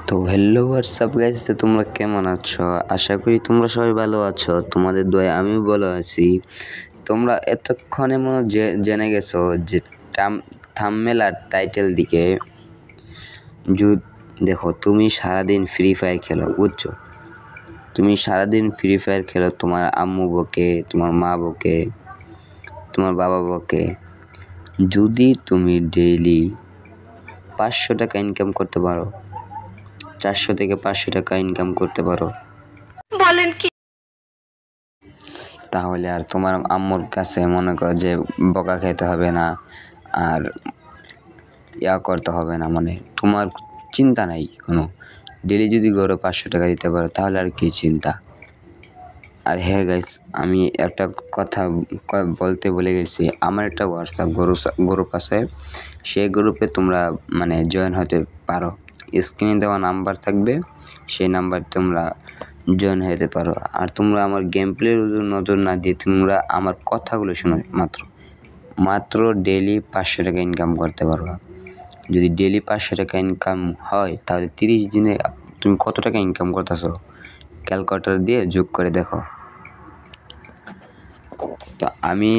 তো hello WhatsApp guys, তো তোমরা কেমন আছো? আশা করি তোমরা সবাই ভালো আছো। তোমাদের দয়ায় আমিও ভালো আছি। তোমরা এতক্ষণে মনে জেনে গেছো যে থাম্বনেল আর টাইটেল দিকে দেখো, তুমি সারাদিন ফ্রি ফায়ার খেলো, বুঝছো? তুমি সারাদিন ফ্রি ফায়ার খেলো, তোমার আম্মু বকে, তোমার মা বকে, তোমার বাবা বকে। যদি তুমি ডেইলি 500 টাকা ইনকাম করতে পারো, 400 থেকে 500 টাকা ইনকাম করতে পারো, বলেন কি? তাহলে আর তোমার আম্মুর কাছে মনে করো যে বকা খেতে হবে না, আর করতে হবে না, মানে তোমার চিন্তা নাই কোনো। ডেলি যদি গড়ে 500 টাকা দিতে পারো তাহলে আর কি চিন্তা। আর হ্যাঁ গাইস, আমি একটা কথা বলতে ভুলে গেছি। আমার একটা হোয়াটসঅ্যাপ গ্রুপ আছে, সেই গ্রুপে তোমরা মানে জয়েন হতে পারো। স্ক্রিনে দেওয়া নাম্বার থাকবে, সেই নাম্বার তোমরা জয়েন হতে পারো। আর তোমরা আমার গেম প্লের নজর না দিয়ে তোমরা আমার কথাগুলো শোনো। মাত্র ডেলি 500 টাকা ইনকাম করতে পারবা। যদি ডেলি 500 টাকা ইনকাম হয় তাহলে 30 দিনে তুমি কত টাকা ইনকাম করতেছো ক্যালকুলেটর দিয়ে যোগ করে দেখো। তো আমি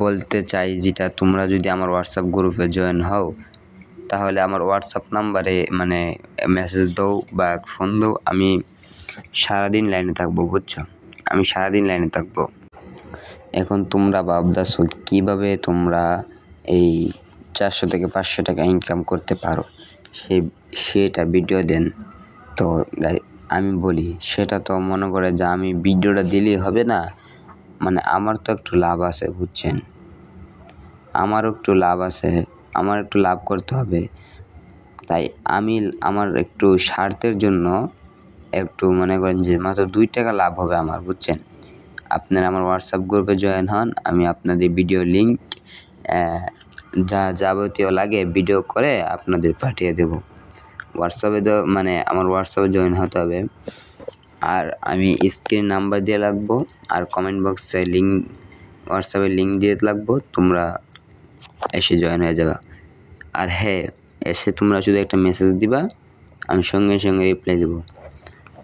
বলতে চাই যেটা, তোমরা যদি আমার হোয়াটসঅ্যাপ গ্রুপে জয়েন হও তাহলে আমার হোয়াটসঅ্যাপ নাম্বারে মানে মেসেজ দাও বা ফোন দাও। আমি সারাদিন লাইনে থাকবো, বুঝছো? আমি সারাদিন লাইনে থাকবো। এখন তোমরা ভাবতেছো কীভাবে তোমরা এই 400 থেকে 500 টাকা ইনকাম করতে পারো, সেটা ভিডিও দেন। তো আমি বলি, সেটা তো মনে করে যে আমি ভিডিওটা দিলেই হবে না, মানে আমার তো একটু লাভ আছে, বুঝছেন? আমার একটু লাভ করতে হবে। তাই আমি আমার একটু স্বার্থের জন্য একটু মনে করেন যে মাত্র 2 টাকা লাভ হবে আমার, বুঝছেন? আপনারা আমার হোয়াটসঅ্যাপ গ্রুপে জয়েন হন, আমি আপনাদের ভিডিও লিঙ্ক যা যাবতীয় লাগে ভিডিও করে আপনাদের পাঠিয়ে দেব। হোয়াটসঅ্যাপে মানে আমার হোয়াটসঅ্যাপে জয়েন হতে হবে। আর আমি স্ক্রিন নাম্বার দিয়ে রাখবো, আর কমেন্ট বক্সে হোয়াটসঅ্যাপের লিঙ্ক দিয়ে রাখবো, তোমরা এসে জয়েন হয়ে যাবে। আর হ্যাঁ, এসে তোমরা শুধু একটা মেসেজ দিবা, আমি সঙ্গে সঙ্গে রিপ্লাই দেবো।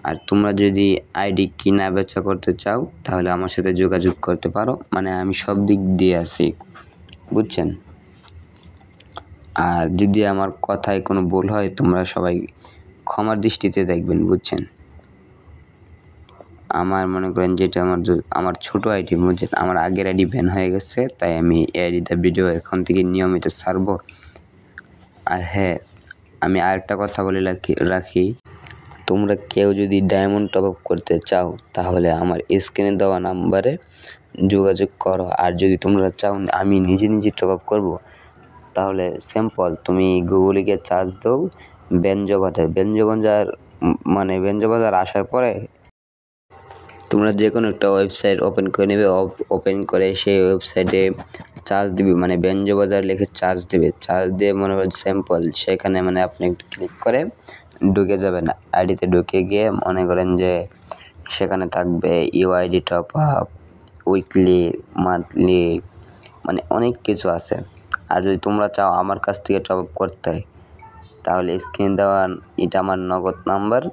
আর তোমরা যদি আইডি কিনা বেচা করতে চাও তাহলে আমার সাথে যোগাযোগ করতে পারো, মানে আমি সব দিক দিয়ে আছি, বুঝছেন? আর যদি আমার কথায় কোনো ভুল হয় তোমরা সবাই ক্ষমার দৃষ্টিতে দেখবেন, বুঝছেন? আমার মনে করেন যেটা আমার ছোট আইডি, বুঝছেন? আমার আগের আইডি ব্যান হয়ে গেছে, তাই আমি এই আইডিতে ভিডিও এখন থেকে নিয়মিত ছাড়বো। আর হ্যাঁ, আমি আরেকটা কথা বলে রাখি, তোমরা কেউ যদি ডায়মন্ড টপ আপ করতে চাও তাহলে আমার স্ক্রিনে দেওয়া নাম্বারে যোগাযোগ করো। আর যদি তোমরা চাও আমি নিজে টপ আপ করবো, তাহলে সিম্পল, তুমি গুগলে গিয়ে সার্চ দাও বেঞ্জো বাজার আসার পরে তোমরা যে কোনো একটা ওয়েবসাইট ওপেন করে নেবে। ওপেন করে সেই ওয়েবসাইটে চার্জ দিবে, মানে বেঞ্জো বাজার লিখে চার্জ দেবে। চার্জ দিয়ে মনে হয় সিম্পল, সেখানে মানে আপনি একটু ক্লিক করে ঢুকে যাবেন। আইডিতে ঢুকে গিয়ে মনে করেন যে সেখানে থাকবে UID top up, weekly, monthly, মানে অনেক কিছু আছে। আর যদি তোমরা চাও আমার কাছ থেকে টপ আপ করতে তাহলে স্ক্রিন দেওয়া এটা আমার নগদ নাম্বার,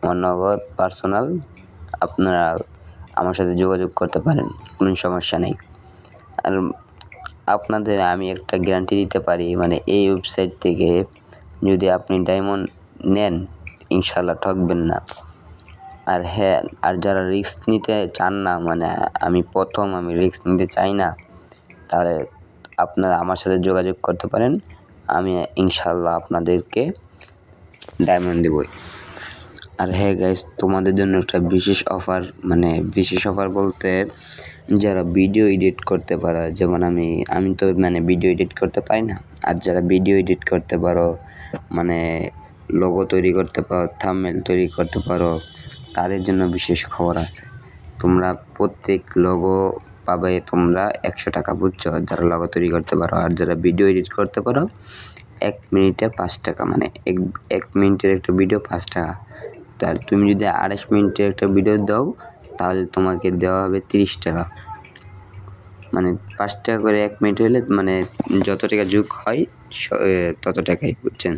আমার নগদ পার্সোনাল, আপনারা আমার সাথে যোগাযোগ করতে পারেন, কোনো সমস্যা নেই। আর আপনাদের আমি একটা গ্যারান্টি দিতে পারি, মানে এই ওয়েবসাইট থেকে যদি আপনি ডায়মন্ড নেন ইনশাল্লাহ ঠকবেন না। আর হ্যাঁ, আর যারা রিস্ক নিতে চান না, মানে আমি রিস্ক নিতে চাই না, তাহলে আপনারা আমার সাথে যোগাযোগ করতে পারেন। আমি ইনশাল্লাহ আপনাদেরকে ডায়মন্ড দেবই। আর হ্যাঁ গাইস, তোমাদের জন্য একটা বিশেষ অফার বলতে, যারা ভিডিও এডিট করতে পারো, যেমন আমি তো মানে ভিডিও এডিট করতে পারি না, আর যারা ভিডিও এডিট করতে পারো, মানে লোগো তৈরি করতে পারো, থাম্বনেল তৈরি করতে পারো, তাদের জন্য বিশেষ খবর আছে। তোমরা প্রত্যেক লোগো পাবে তোমরা 100 টাকা, বুঝছো? যারা লোগো তৈরি করতে পারো। আর যারা ভিডিও এডিট করতে পারো 1 মিনিটে 5 টাকা, মানে এক মিনিটের একটা ভিডিও 5 টাকা। তার তুমি যদি 28 মিনিটের একটা ভিডিও দাও তাহলে তোমাকে দেওয়া হবে 30 টাকা, মানে 5 টাকা করে 1 মিনিট হলে, মানে যত টাকা যোগ হয় তত টাকাই, বুঝছেন?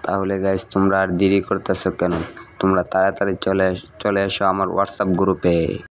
তাহলে গাইস তোমরা আর দেরি করতেছো কেন? তোমরা তাড়াতাড়ি চলে এসো আমার হোয়াটসঅ্যাপ গ্রুপে।